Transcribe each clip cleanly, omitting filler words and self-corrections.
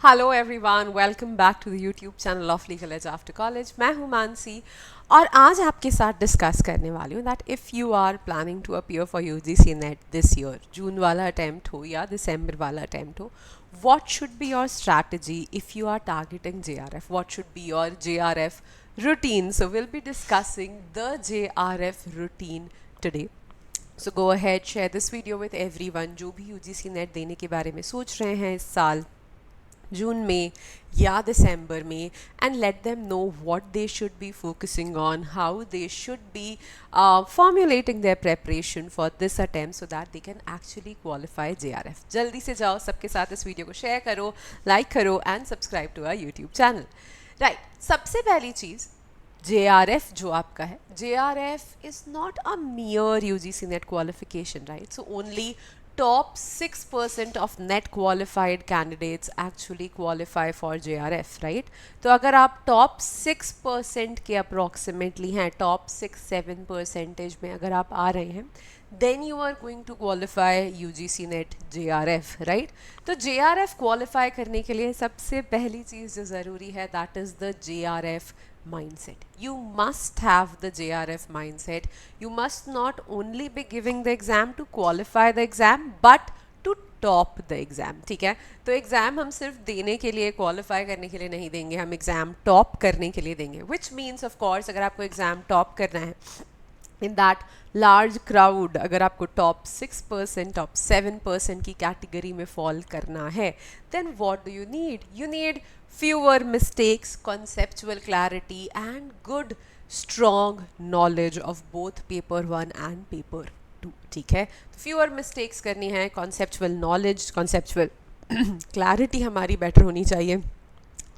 Hello everyone, welcome back to the YouTube channel of legal edge after college. मैं हूं मानसी और आज आपके साथ डिस्कस करने वाली हूँ that if you are planning to appear for UGC NET this year, June वाला अटैम्प्ट हो या दिसंबर वाला अटैम्प्ट हो, what should be your strategy if you are targeting JRF? What should be your JRF routine? So we'll be discussing the JRF routine today. So go ahead, share this video with everyone जो भी UGC net देने के बारे में सोच रहे हैं इस साल जून में या दिसंबर में, and let them know what they should be focusing on, how they should be formulating their preparation for this attempt so that they can actually qualify JRF. जल्दी से जाओ, सबके साथ इस वीडियो को शेयर करो, लाइक करो and subscribe to our YouTube channel. Right, सबसे पहली चीज़, JRF जो आपका है, JRF is not a mere UGC net qualification, right? So only top 6% of net qualified candidates actually qualify for JRF, right? तो अगर आप top 6% के approximately हैं, top 6-7 percentage में अगर आप आ रहे हैं, then you are going to qualify UGC net JRF, right? तो JRF qualify करने के लिए सबसे पहली चीज़ जो ज़रूरी है, that is the JRF mindset. You must have the JRF mindset. You must not only be giving the exam to qualify the exam but to top the exam. ठीक है, तो एग्ज़ाम हम सिर्फ देने के लिए, क्वालिफाई करने के लिए नहीं देंगे, हम एग्ज़ाम टॉप करने के लिए देंगे। विच मीन्स ऑफ कोर्स अगर आपको एग्ज़ाम टॉप करना है इन दैट लार्ज क्राउड, अगर आपको टॉप 6%, टॉप 7% की कैटेगरी में फॉल करना है, then what do you need? You need fewer mistakes, conceptual clarity and good strong knowledge of both paper 1 and paper 2. ठीक है, तो fewer mistakes करनी है, conceptual knowledge, conceptual clarity हमारी better होनी चाहिए,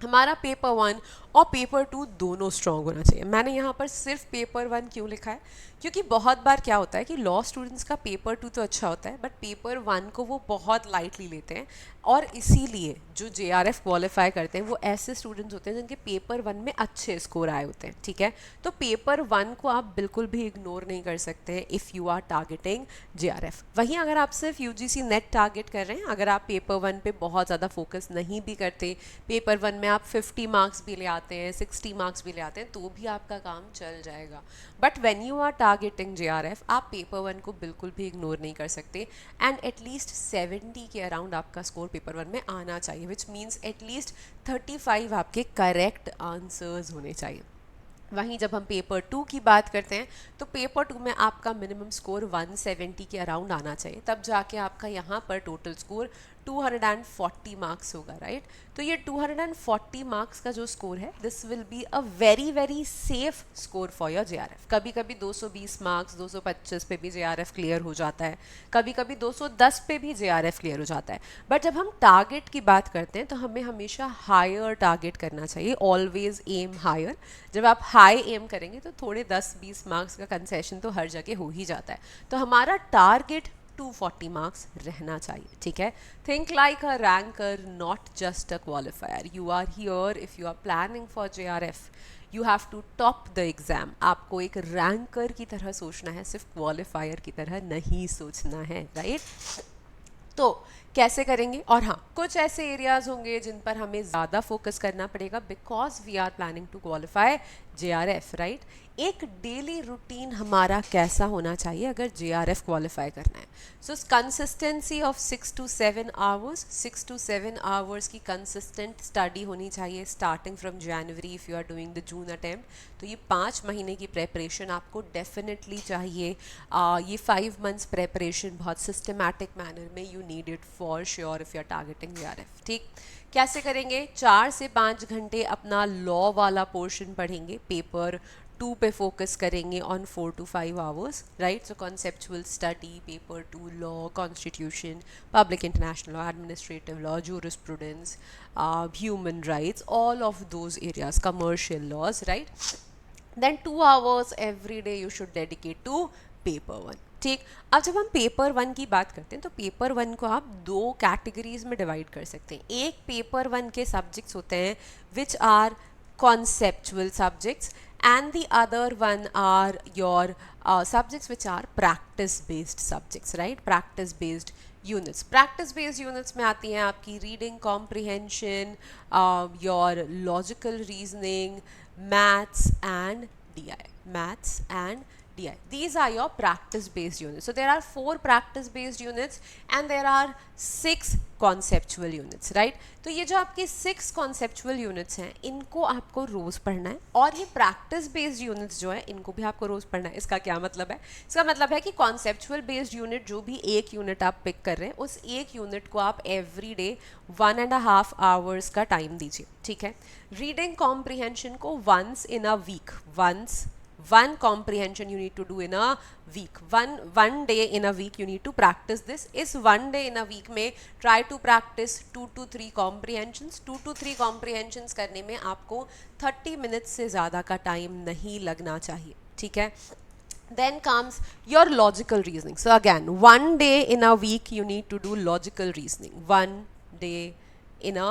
हमारा पेपर 1 और पेपर 2 दोनों स्ट्रॉन्ग होना चाहिए। मैंने यहाँ पर सिर्फ पेपर 1 क्यों लिखा है? क्योंकि बहुत बार क्या होता है कि लॉ स्टूडेंट्स का पेपर 2 तो अच्छा होता है बट पेपर 1 को वो बहुत लाइटली लेते हैं, और इसीलिए जो JRF क्वालिफाई करते हैं वो ऐसे स्टूडेंट्स होते हैं जिनके पेपर 1 में अच्छे स्कोर आए होते हैं। ठीक है, तो पेपर 1 को आप बिल्कुल भी इग्नोर नहीं कर सकते हैं if you are targeting JRF। वहीं अगर आप सिर्फ UGC नेट टारगेट कर रहे हैं, अगर आप पेपर 1 पे बहुत ज़्यादा फोकस नहीं भी करते, पेपर 1 में आप 50 मार्क्स भी ले आते हैं, 60 मार्क्स भी ले आते हैं, तो भी आपका काम चल जाएगा। But when you are targeting JRF, आप पेपर 1 को बिल्कुल भी इग्नोर नहीं कर सकते, एंड एटलीस्ट 70 के अराउंड आपका स्कोर पेपर 1 में आना चाहिए, विच मीन्स एटलीस्ट 35 आपके करेक्ट आंसर्स होने चाहिए। वहीं जब हम पेपर 2 की बात करते हैं तो पेपर 2 में आपका मिनिमम स्कोर 170 के अराउंड आना चाहिए, तब जाके आपका यहाँ पर टोटल स्कोर 240 मार्क्स होगा, राइट? तो ये 240 मार्क्स का जो स्कोर है, this will be a very very safe score for your JRF। कभी कभी 220 मार्क्स, 225 पे भी JRF क्लियर हो जाता है, कभी कभी 210 पे भी JRF क्लियर हो जाता है, बट जब हम टारगेट की बात करते हैं तो हमें हमेशा हायर टारगेट करना चाहिए, ऑलवेज एम हायर। जब आप हाई एम करेंगे तो थोड़े 10-20 मार्क्स का कंसेशन तो हर जगह हो ही जाता है, तो हमारा टारगेट 240 मार्क्स रहना चाहिए। ठीक है, think like a ranker, not just a qualifier. You are here if you are planning for JRF, you have to top the exam. आपको एक रैंकर की तरह सोचना है, सिर्फ क्वालिफायर की तरह नहीं सोचना है, राइट? तो कैसे करेंगे? और हाँ, कुछ ऐसे एरियाज होंगे जिन पर हमें ज़्यादा फोकस करना पड़ेगा because we are planning to qualify JRF, right? एक डेली रूटीन हमारा कैसा होना चाहिए अगर JRF क्वालिफाई करना है? So consistency of 6 to 7 hours, 6 to 7 hours की कंसिस्टेंट स्टडी होनी चाहिए starting from January if you are doing the June attempt. तो ये 5 महीने की प्रेपरेशन आपको डेफिनेटली चाहिए। ये 5 मंथ्स प्रेपरेशन बहुत सिस्टमैटिक मैनर में you need it for sure if you are targeting JRF। ठीक, कैसे करेंगे? 4 से 5 घंटे अपना लॉ वाला पोर्शन पढ़ेंगे, पेपर 2 पे फोकस करेंगे on 4 to 5 hours, right? So conceptual study, paper 2 law, constitution, public international law, administrative law, jurisprudence, human rights, all of those areas, commercial laws, right? Then 2 hours every day you should dedicate to paper 1। ठीक, अब जब हम paper 1 की बात करते हैं तो paper 1 को आप 2 कैटेगरीज में डिवाइड कर सकते हैं। एक पेपर 1 के सब्जेक्ट्स होते हैं which are conceptual subjects, and the other one are your subjects which are practice based subjects, right? Practice based units. Practice based units में आती हैं आपकी reading comprehension, your logical reasoning, maths and DI. Maths and DI. These are your practice based units. So there are 4 practice based units and there are 6 conceptual units, right? तो ये जो आपके 6 conceptual units हैं इनको आपको रोज पढ़ना है, और ये practice based units जो है इनको भी आपको रोज पढ़ना है। इसका क्या मतलब है? इसका मतलब है कि conceptual based unit जो भी एक यूनिट आप पिक कर रहे हैं उस एक यूनिट को आप एवरी डे 1.5 hours का टाइम दीजिए, ठीक है। रीडिंग कॉम्प्रिहेंशन को once in a week, one comprehension you need to do in a week, one day in a week you need to practice this. इस one day in a week में try to practice 2 to 3 comprehensions. 2 to 3 comprehensions करने में आपको 30 minutes से ज़्यादा का time नहीं लगना चाहिए, ठीक है। Then comes your logical reasoning. So again, one day in a week you need to do logical reasoning. One day in a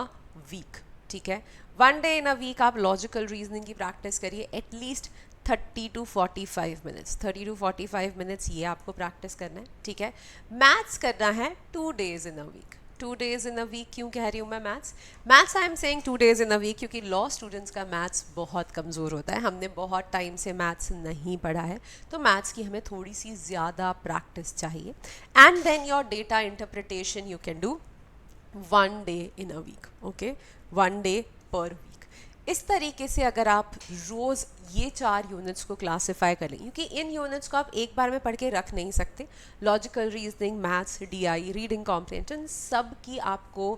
week, ठीक है। One day in a week आप लॉजिकल रीजनिंग की practice करिए at least 30 to 45 minutes. 30 to 45 minutes ये आपको practice करना है, ठीक है। मैथ्स करना है 2 days in a week. 2 days in a week क्यों कह रही हूँ मैं maths I am saying 2 days in a week क्योंकि लॉ स्टूडेंट्स का मैथ्स बहुत कमज़ोर होता है। हमने बहुत टाइम से मैथ्स नहीं पढ़ा है, तो मैथ्स की हमें थोड़ी सी ज़्यादा प्रैक्टिस चाहिए। And then your data interpretation you can do 1 day in a week, okay, 1 day per week। इस तरीके से अगर आप रोज़ ये 4 यूनिट्स को क्लासिफाई कर लें, क्योंकि इन यूनिट्स को आप एक बार में पढ़ के रख नहीं सकते। Logical reasoning, maths, DI, reading comprehension सब की आपको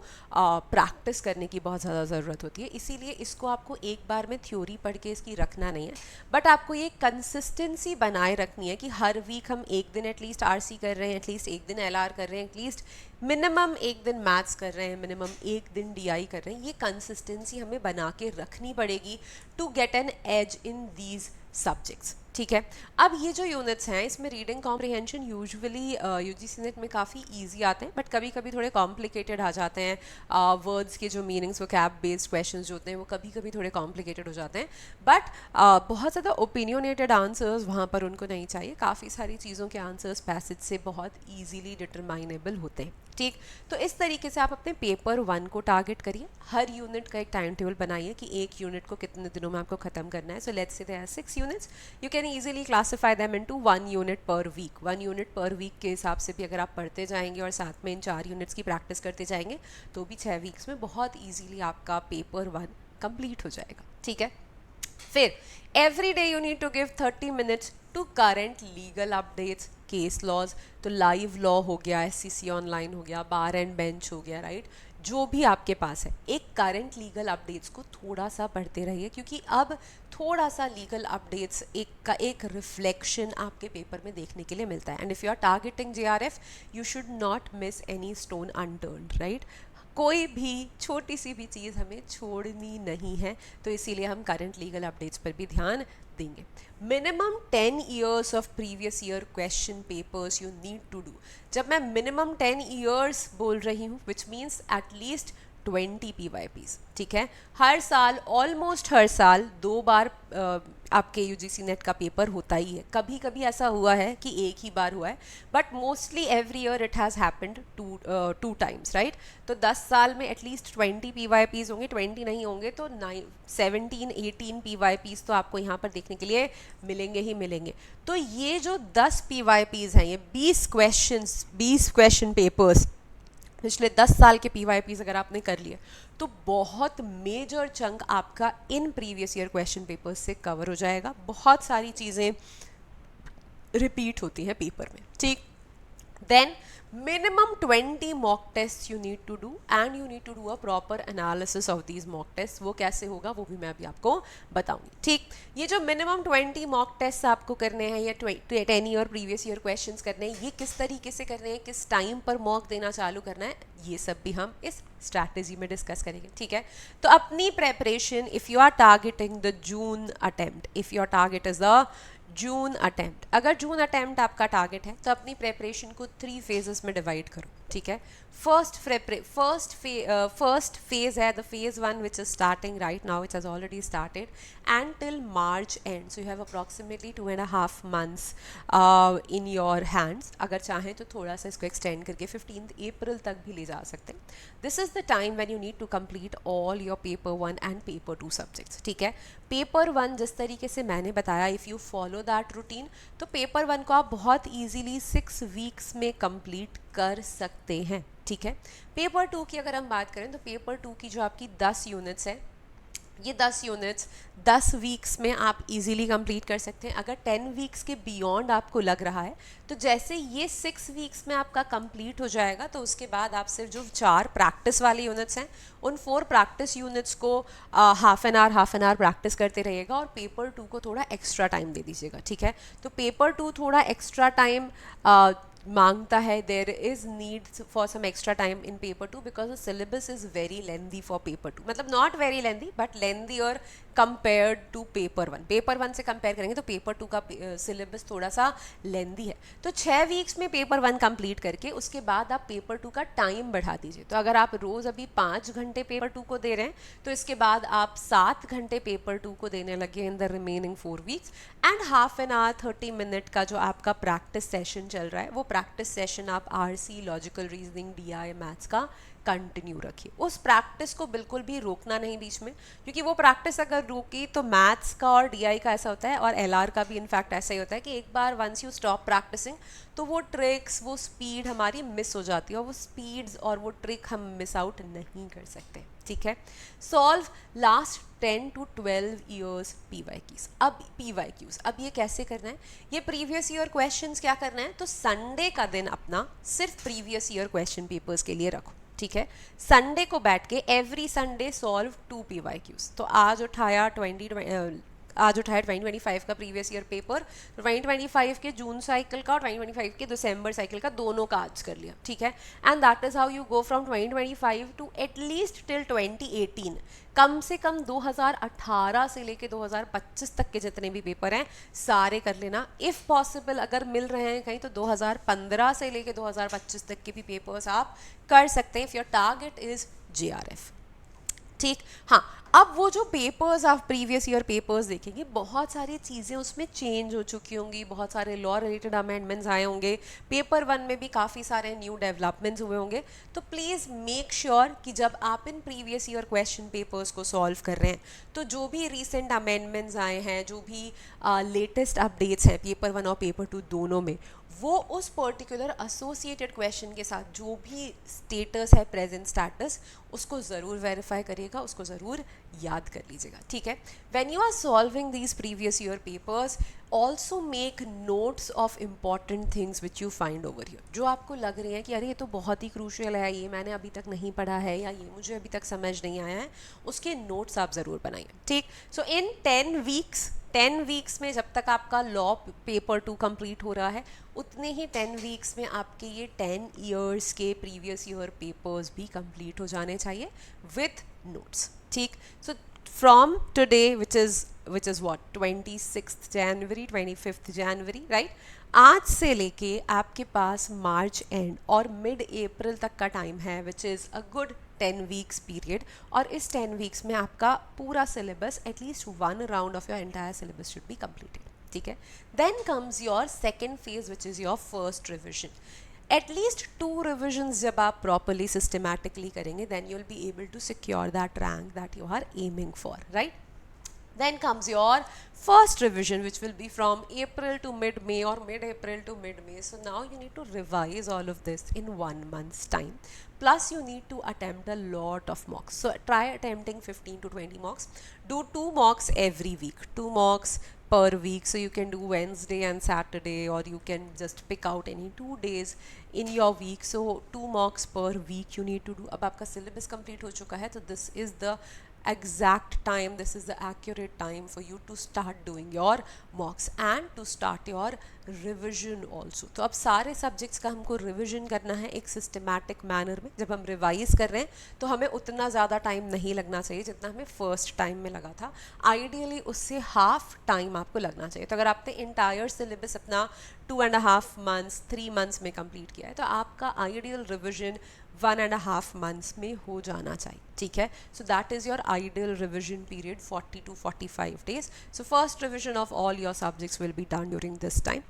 प्रैक्टिस करने की बहुत ज़्यादा ज़रूरत होती है, इसीलिए इसको आपको एक बार में थ्योरी पढ़ के इसकी रखना नहीं है, बट आपको ये कंसिस्टेंसी बनाए रखनी है कि हर वीक हम एक दिन एटलीस्ट RC कर रहे हैं, एटलीस्ट एक दिन LR कर रहे हैं, एटलीस्ट मिनिमम एक दिन मैथ्स कर रहे हैं, मिनिमम एक दिन DI कर रहे हैं। ये कंसिस्टेंसी हमें बना के रखनी पड़ेगी to get an edge in these subjects, ठीक है। अब ये जो यूनिट्स हैं इसमें reading comprehension usually UGC NET में काफ़ी इजी आते हैं, बट कभी कभी थोड़े कॉम्प्लिकेटेड आ जाते हैं। वर्ड्स के जो मीनिंग्स, वो कैप बेस्ड क्वेश्चंस जो होते हैं वो कभी कभी थोड़े कॉम्प्लिकेटेड हो जाते हैं, बट बहुत ज़्यादा ओपिनियनेटेड आंसर्स वहाँ पर उनको नहीं चाहिए। काफ़ी सारी चीज़ों के आंसर्स पैसेज से बहुत ईजीली डिटरमाइनेबल होते हैं, ठीक। तो इस तरीके से आप अपने पेपर 1 को टारगेट करिए। हर यूनिट का एक टाइम टेबल बनाइए कि एक यूनिट को कितने दिनों में आपको ख़त्म करना है। So let's say there are 6 units, you can easily classify them into 1 unit per week. 1 unit per week के हिसाब से भी अगर आप पढ़ते जाएंगे और साथ में इन 4 यूनिट्स की प्रैक्टिस करते जाएंगे तो भी 6 वीक्स में बहुत ईजीली आपका पेपर 1 कंप्लीट हो जाएगा, ठीक है। फिर every day you need to give 30 minutes to current legal updates, case laws, तो लाइव लॉ हो गया, SCC ऑनलाइन हो गया, बार एंड बेंच हो गया, राइट, जो भी आपके पास है एक करंट लीगल अपडेट्स को थोड़ा सा पढ़ते रहिए, क्योंकि अब थोड़ा सा लीगल अपडेट्स का एक रिफ्लेक्शन आपके पेपर में देखने के लिए मिलता है। And if you are targeting JRF you should not miss any stone unturned, right. कोई भी छोटी सी भी चीज़ हमें छोड़नी नहीं है, तो इसीलिए हम करंट लीगल अपडेट्स पर भी ध्यान देंगे। Minimum 10 years of previous year question papers you need to do. जब मैं मिनिमम 10 years बोल रही हूँ विच मीन्स एटलीस्ट 20 PYPs, ठीक है। हर साल, ऑलमोस्ट हर साल 2 बार आपके UGC नेट का पेपर होता ही है। कभी कभी ऐसा हुआ है कि एक ही बार हुआ है, but mostly every year it has happened 2 times, right. तो 10 साल में एटलीस्ट 20 PYPs होंगे, 20 नहीं होंगे तो 17-18 PYPs तो आपको यहाँ पर देखने के लिए मिलेंगे ही मिलेंगे। तो ये जो 10 PYPs हैं, ये 20 क्वेश्चन पेपर्स पिछले 10 साल के PYPs अगर आपने कर लिए तो बहुत मेजर चंक आपका in previous year question papers से कवर हो जाएगा। बहुत सारी चीज़ें रिपीट होती हैं पेपर में, ठीक। Then minimum 20 mock tests you need to do and you need to do a proper analysis of these mock tests। वो कैसे होगा वो भी मैं अभी आपको बताऊंगी, ठीक। ये जो minimum 20 mock tests आपको करने हैं या 10 year previous year questions करने हैं, ये किस तरीके से करने हैं, किस टाइम पर mock देना चालू करना है, ये सब भी हम इस स्ट्रैटेजी में डिस्कस करेंगे, ठीक है। तो अपनी preparation, if you are targeting the June attempt, if your target is the June attempt, अगर जून अटेम्प्ट आपका टारगेट है तो अपनी प्रेपरेशन को 3 phases में डिवाइड करो, ठीक है. फर्स्ट फेज है the phase one which is starting right now, which has already started and till March and. So you have approximately 2.5 months in your hands. अगर चाहें तो थोड़ा सा इसको एक्सटेंड करके 15th April तक भी ले जा सकते हैं. This is the time when you need to complete all your paper 1 and paper 2 subjects. ठीक है. पेपर 1 जिस तरीके से मैंने बताया, if you follow that routine, तो पेपर 1 को आप बहुत ईजीली 6 weeks में कंप्लीट कर सकते हैं. ठीक है. पेपर 2 की अगर हम बात करें तो पेपर 2 की जो आपकी 10 यूनिट्स है, ये 10 यूनिट्स 10 weeks में आप इजीली कंप्लीट कर सकते हैं. अगर 10 weeks के बियॉन्ड आपको लग रहा है तो जैसे ये 6 weeks में आपका कंप्लीट हो जाएगा तो उसके बाद आप सिर्फ जो 4 प्रैक्टिस वाले यूनिट्स हैं उन 4 प्रैक्टिस यूनिट्स को हाफ एन आवर प्रैक्टिस करते रहिएगा और पेपर 2 को थोड़ा एक्स्ट्रा टाइम दे दीजिएगा. ठीक है. तो पेपर 2 थोड़ा एक्स्ट्रा टाइम मांगता है. There is need for some extra time in paper 2 because the syllabus is very lengthy for paper 2. मतलब not very lengthy but lengthy और कंपेयर्ड टू पेपर 1. पेपर 1 से कंपेयर करेंगे तो पेपर 2 का syllabus थोड़ा सा लेंदी है. तो 6 weeks में पेपर 1 कंप्लीट करके उसके बाद आप पेपर 2 का टाइम बढ़ा दीजिए. तो अगर आप रोज़ अभी 5 घंटे पेपर 2 को दे रहे हैं तो इसके बाद आप 7 घंटे पेपर 2 को देने लगे in the remaining 4 weeks and half an hour 30 minute का जो आपका प्रैक्टिस सेशन चल रहा है वो प्रैक्टिस सेशन आप RC, logical reasoning, DI, maths का कंटिन्यू रखिए. उस प्रैक्टिस को बिल्कुल भी रोकना नहीं बीच में, क्योंकि वो प्रैक्टिस अगर रोकी तो मैथ्स का और डीआई का ऐसा होता है और एलआर का भी इनफैक्ट ऐसा ही होता है कि एक बार वंस यू स्टॉप प्रैक्टिसिंग तो वो ट्रिक्स, वो स्पीड हमारी मिस हो जाती है और वो स्पीड्स और वो ट्रिक हम मिस आउट नहीं कर सकते. ठीक है. Solve last 10 to 12 years PYQs. अब PYQs अब ये कैसे करना है, ये प्रीवियस ईयर क्वेश्चंस क्या करना है, तो संडे का दिन अपना सिर्फ प्रीवियस ईयर क्वेश्चन पेपर्स के लिए रखो. ठीक है. संडे को बैठ के एवरी संडे सॉल्व 2 PYQs. तो आज उठाया 2025 का प्रीवियस ईयर पेपर, 2025 के जून साइकिल का और 2025 के दिसंबर साइकिल का दोनों का आज कर लिया. ठीक है. And that is how you go from 2025 to at least till 2018. कम से कम 2018 से लेके 2025 तक के जितने भी पेपर हैं सारे कर लेना. इफ़ पॉसिबल अगर मिल रहे हैं कहीं तो 2015 से लेके 2025 तक के भी पेपर्स आप कर सकते हैं if your target is JRF. ठीक. हाँ, अब वो जो पेपर्स आप प्रीवियस ईयर पेपर्स देखेंगे, बहुत सारी चीज़ें उसमें चेंज हो चुकी होंगी, बहुत सारे लॉ रिलेटेड अमेंडमेंट्स आए होंगे, पेपर 1 में भी काफ़ी सारे न्यू डेवलपमेंट्स हुए होंगे. तो प्लीज़ मेक श्योर कि जब आप in previous year question papers को सॉल्व कर रहे हैं तो जो भी रिसेंट अमेंडमेंट्स आए हैं, जो भी लेटेस्ट अपडेट्स हैं पेपर 1 और पेपर 2 दोनों में, वो उस पर्टिकुलर एसोसिएटेड क्वेश्चन के साथ जो भी स्टेटस है, प्रेजेंट स्टेटस, उसको ज़रूर वेरीफाई करिएगा, उसको ज़रूर याद कर लीजिएगा. ठीक है. When you are solving these previous year papers also make notes of important things which you find over here. जो आपको लग रही है कि अरे ये तो बहुत ही क्रूशियल है, ये मैंने अभी तक नहीं पढ़ा है या ये मुझे अभी तक समझ नहीं आया है, उसके नोट्स आप ज़रूर बनाइए. ठीक. सो इन 10 weeks में जब तक आपका लॉ पेपर 2 कंप्लीट हो रहा है उतने ही 10 weeks में आपके ये 10 years के प्रीवियस ईयर पेपर्स भी कंप्लीट हो जाने चाहिए विथ नोट्स. ठीक. So from today which is what 26th January 25th January right, आज से लेके आपके पास मार्च एंड और मिड अप्रैल तक का टाइम है which is a good 10 weeks period. और इस 10 weeks में आपका पूरा syllabus, at least 1 round of your entire syllabus should be completed. ठीक है. Then comes your second phase which is your first revision. At least 2 revisions जब आप प्रॉपरली सिस्टमैटिकली करेंगे then you will be able to secure that rank that you are aiming for. Right. Then comes your first revision which will be from April to mid-May or mid-April to mid-May. So now you need to revise all of this in 1 month's time. Plus you need to attempt a lot of mocks. So try attempting 15 to 20 mocks. Do 2 mocks every week. 2 mocks per week. So you can do Wednesday and Saturday or you can just pick out any 2 days in your week. So 2 mocks per week you need to do. अब आपका syllabus complete हो चुका है तो this is the exact time, this is the accurate time for you to start doing your mocks and to start your revision also. तो अब सारे subjects का हमको revision करना है एक systematic manner में. जब हम revise कर रहे हैं तो हमें उतना ज़्यादा time नहीं लगना चाहिए जितना हमें first time में लगा था. Ideally उससे half time आपको लगना चाहिए. तो अगर आपने entire syllabus अपना 2.5 months 3 months में complete किया है तो आपका ideal revision 1.5 months में हो जाना चाहिए. ठीक है, so that is your ideal revision period, 40 to 45 days. So first revision of all your subjects will be done during this time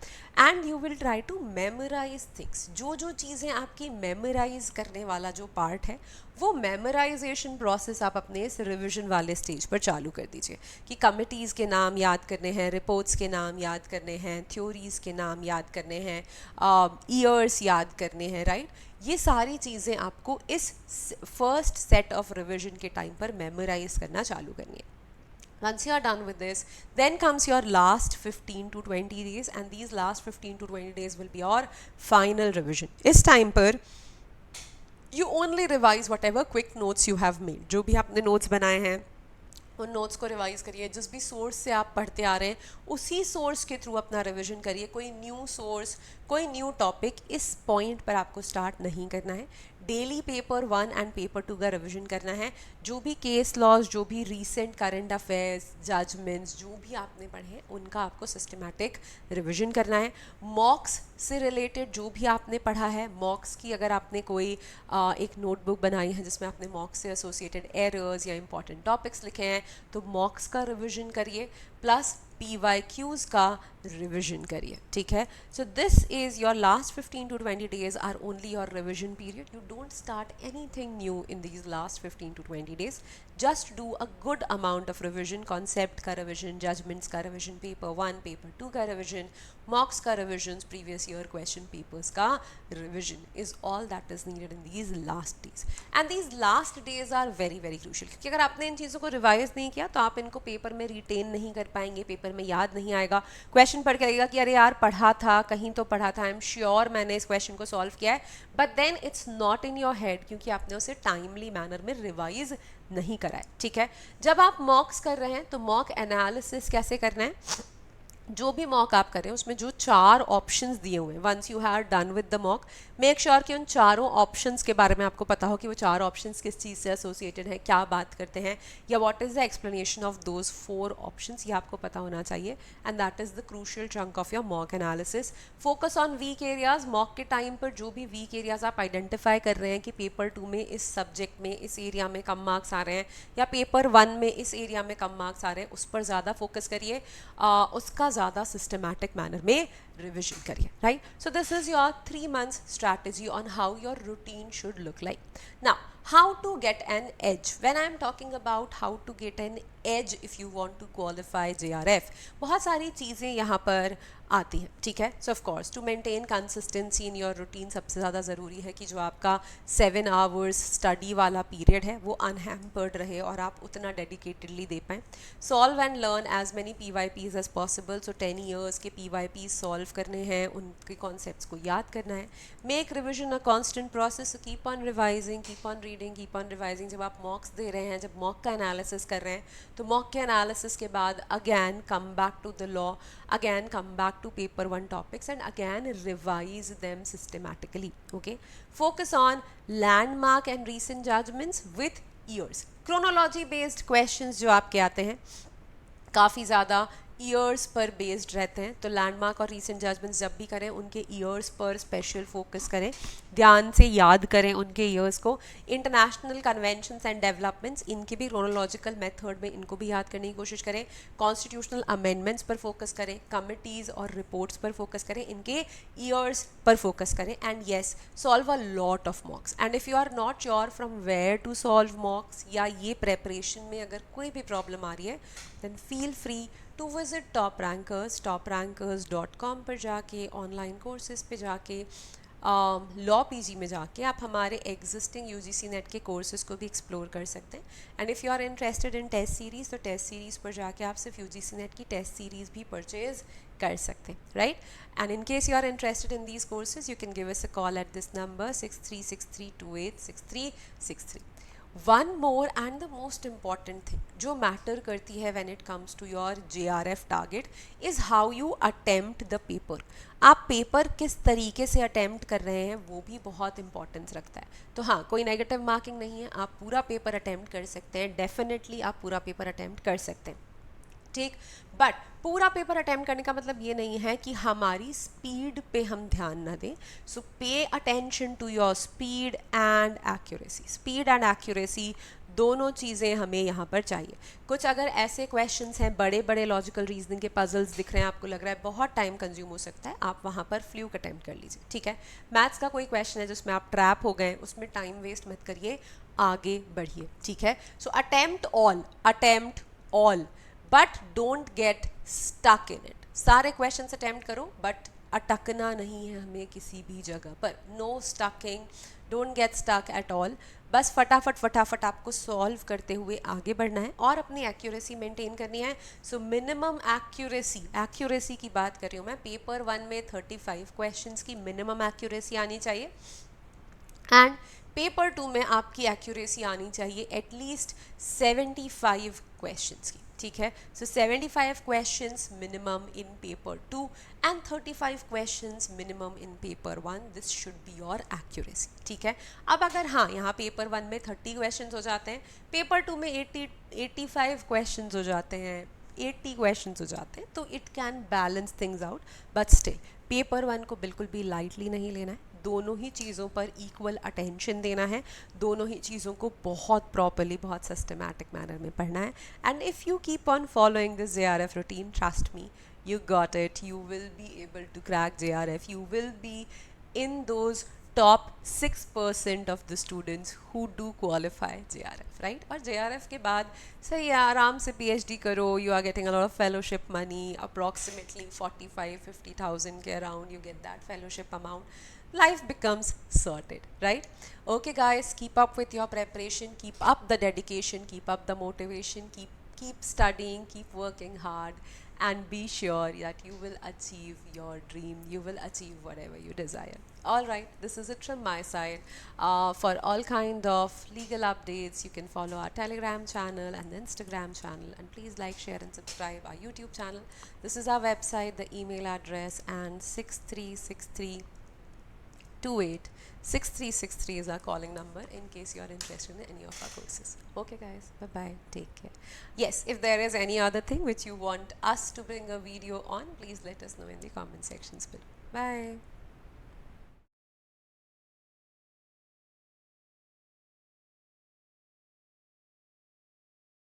and you will try to memorize things. जो जो चीज़ें आपकी memorize करने वाला जो part है वो memorization process आप अपने इस revision वाले stage पर चालू कर दीजिए कि committees के नाम याद करने हैं, reports के नाम याद करने हैं, theories के नाम याद करने हैं, years याद करने हैं, right? ये सारी चीज़ें आपको इस फर्स्ट सेट ऑफ रिविजन के टाइम पर मेमोराइज करना चालू करनी है. Once you are done with this, then comes your last 15 to 20 days and these last 15 to 20 days will be your final revision. इस टाइम पर you only revise whatever quick notes you have made. जो भी आपने notes बनाए हैं उन notes को revise करिए. जिस भी सोर्स से आप पढ़ते आ रहे हैं उसी सोर्स के थ्रू अपना रिवीजन करिए. कोई न्यू सोर्स, कोई न्यू टॉपिक इस पॉइंट पर आपको स्टार्ट नहीं करना है. डेली पेपर 1 एंड पेपर 2 का रिवीजन करना है. जो भी केस लॉज, जो भी रीसेंट करंट अफेयर्स, जजमेंट्स जो भी आपने पढ़े हैं उनका आपको सिस्टमैटिक रिवीजन करना है. मॉक्स से रिलेटेड जो भी आपने पढ़ा है, मॉक्स की अगर आपने कोई एक नोटबुक बनाई है जिसमें आपने मॉक्स से एसोसिएटेड एरर्स या इंपॉर्टेंट टॉपिक्स लिखे हैं तो मॉक्स का रिवीजन करिए प्लस PYQs का रिविजन करिए. ठीक है, so this is your last 15 to 20 days are only your revision period. You don't start anything new in these last 15 to 20 days. Just do a good amount of revision. Concept का revision, judgments का revision, paper 1 paper 2 का revision, mocks का revision, previous year question papers का revision is all that is needed in these last days. And these last days are very very crucial क्योंकि अगर आपने इन चीज़ों को रिवाइज नहीं किया तो आप इनको पेपर में रिटेन नहीं कर पाएंगे, पेपर में याद नहीं आएगा. क्वेश्चन पढ़ के लगेगा कि अरे यार पढ़ा था, कहीं तो पढ़ा था, आई एम श्योर मैंने इस क्वेश्चन को सॉल्व किया है, but then it's not in your head क्योंकि आपने उसे टाइमली मैनर में रिवाइज नहीं करा है. ठीक है, जब आप मॉक्स कर रहे हैं तो मॉक एनालिसिस कैसे करना है. जो भी मॉक आप करें उसमें जो 4 ऑप्शंस दिए हुए हैं, once you have done with the mock make sure कि उन चारों ऑप्शंस के बारे में आपको पता हो कि वो 4 ऑप्शंस किस चीज़ से एसोसिएटेड है, क्या बात करते हैं, या what is the explanation of those 4 options, ये आपको पता होना चाहिए. And that is the crucial chunk of your mock analysis. Focus on weak areas. Mock के टाइम पर जो भी वीक एरियाज आप आइडेंटिफाई कर रहे हैं कि पेपर 2 में इस सब्जेक्ट में इस एरिया में कम मार्क्स आ रहे हैं या पेपर 1 में इस एरिया में कम मार्क्स आ रहे हैं, उस पर ज़्यादा फोकस करिए, उसका ज़्यादा सिस्टमैटिक मैनर में revision करिए. Right, so this is your 3 months strategy on how your routine should look like. Now how to get an edge. When I am talking about how to get an edge if you want to qualify JRF, बहुत सारी चीज़ें यहाँ पर आती हैं. ठीक है, so of course to maintain consistency in your routine सबसे ज़्यादा ज़रूरी है कि जो आपका 7 hours स्टडी वाला पीरियड है वो अनहैम्पर्ड रहे और आप उतना डेडिकेटेडली दे पाएँ. Solve and learn as many PYPs as possible. So 10 years के PYPs सॉल्व करने हैं, उनके कॉन्सेप्ट्स को याद करना है. Make revision a constant process. So keep on revising, keep on reading, keep on revising. जब आप मॉक्स दे रहे हैं, जब मॉक का एनालिसिस कर रहे हैं तो मॉक के एनालिसिस के बाद again come back to the law, again come back to paper 1 topics and again revise them systematically. Okay, focus on landmark and recent judgments with years. Chronology based questions जो आपके आते हैं काफ़ी ज़्यादा years पर based रहते हैं, तो लैंडमार्क और रीसेंट जजमेंट्स जब भी करें उनके ईयर्स पर स्पेशल फोकस करें, ध्यान से याद करें उनके ईयर्स को. इंटरनेशनल कन्वेंशंस एंड डेवलपमेंट्स, इनके भी क्रोनोलॉजिकल मेथड में इनको भी याद करने की कोशिश करें. कॉन्स्टिट्यूशनल अमेंडमेंट्स पर फोकस करें, कमिटीज़ और रिपोर्ट्स पर फोकस करें, इनके ईयर्स पर फोकस करें. And yes, solve a lot of mocks. And if you are not sure from where to solve mocks या ये प्रेपरेशन में अगर कोई भी प्रॉब्लम आ रही है then feel free to visit top rankers. toprankers.com पर जाके, ऑनलाइन कोर्सेज पे जाके, लॉ PG में जाके आप हमारे एग्जिस्टिंग UGC नेट के कोर्सेज को भी एक्सप्लोर कर सकते हैं. And if you are interested in test series तो टेस्ट सीरीज़ पर जाके आप सिर्फ UGC नेट की टेस्ट सीरीज़ भी परचेज कर सकते हैं. Right, and in case you are interested in these courses you can give us a call at this number 6363286363. One more and the most important thing जो matter करती है when it comes to your JRF target is how you attempt the paper. आप paper किस तरीके से attempt कर रहे हैं वो भी बहुत इंपॉर्टेंस रखता है. तो हाँ, कोई नेगेटिव मार्किंग नहीं है, आप पूरा पेपर अटेम्प्ट कर सकते हैं, डेफिनेटली आप पूरा पेपर अटेम्प्ट कर सकते हैं. ठीक. बट पूरा पेपर अटेम्प्ट करने का मतलब ये नहीं है कि हमारी स्पीड पे हम ध्यान ना दें. So pay attention to your speed and accuracy. Speed and accuracy दोनों चीज़ें हमें यहाँ पर चाहिए. कुछ अगर ऐसे क्वेश्चंस हैं, बड़े बड़े लॉजिकल रीजनिंग के पजल्स दिख रहे हैं, आपको लग रहा है बहुत टाइम कंज्यूम हो सकता है, आप वहाँ पर फ्लूक अटेम्प्ट कर लीजिए. ठीक है. मैथ्स का कोई क्वेश्चन है जिसमें आप ट्रैप हो गए, उसमें टाइम वेस्ट मत करिए, आगे बढ़िए. ठीक है. So attempt all but don't get stuck in it. सारे क्वेश्चन अटेम्प्ट करो बट अटकना नहीं है हमें किसी भी जगह पर. No stucking, don't get stuck at all. बस फटाफट आपको सॉल्व करते हुए आगे बढ़ना है और अपनी एक्यूरेसी मेंटेन करनी है. सो मिनिमम एक्यूरेसी की बात कर रही हूँ मैं. पेपर 1 में 35 क्वेश्चंस की मिनिमम एक्यूरेसी आनी चाहिए एंड पेपर 2 में आपकी एक्यूरेसी आनी चाहिए एटलीस्ट 75 क्वेश्चंस की. ठीक है. सो 75 questions minimum in paper 2 and 35 questions minimum in paper 1. This should be your accuracy. ठीक है. अब अगर हाँ यहाँ पेपर 1 में 30 क्वेश्चंस हो जाते हैं, पेपर 2 में 85 क्वेश्चंस हो जाते हैं, 80 क्वेश्चंस हो जाते हैं, तो it can balance things out. But still paper 1 को बिल्कुल भी लाइटली नहीं लेना है. दोनों ही चीज़ों पर इक्वल अटेंशन देना है, दोनों ही चीज़ों को बहुत प्रॉपरली, बहुत सिस्टमैटिक मैनर में पढ़ना है. And if you keep on following this JRF routine, trust me, you got it. You will be able to crack JRF. You will be in those top 6% of the students who do qualify JRF, right? और JRF के बाद सही है, आराम से PhD करो. You are getting a lot of fellowship money, approximately 45-50,000 के around you get that fellowship amount. Life becomes sorted, right? Okay guys, keep up with your preparation, keep up the dedication, keep up the motivation, keep studying, keep working hard, and be sure that you will achieve your dream, you will achieve whatever you desire. All right, this is it from my side. For all kind of legal updates, you can follow our Telegram channel and the Instagram channel, and please like, share and subscribe our YouTube channel. This is our website, the email address, and 636328 is our calling number in case you are interested in any of our courses. Okay guys, bye bye, take care. Yes, if there is any other thing which you want us to bring a video on, please let us know in the comment sections below. Bye.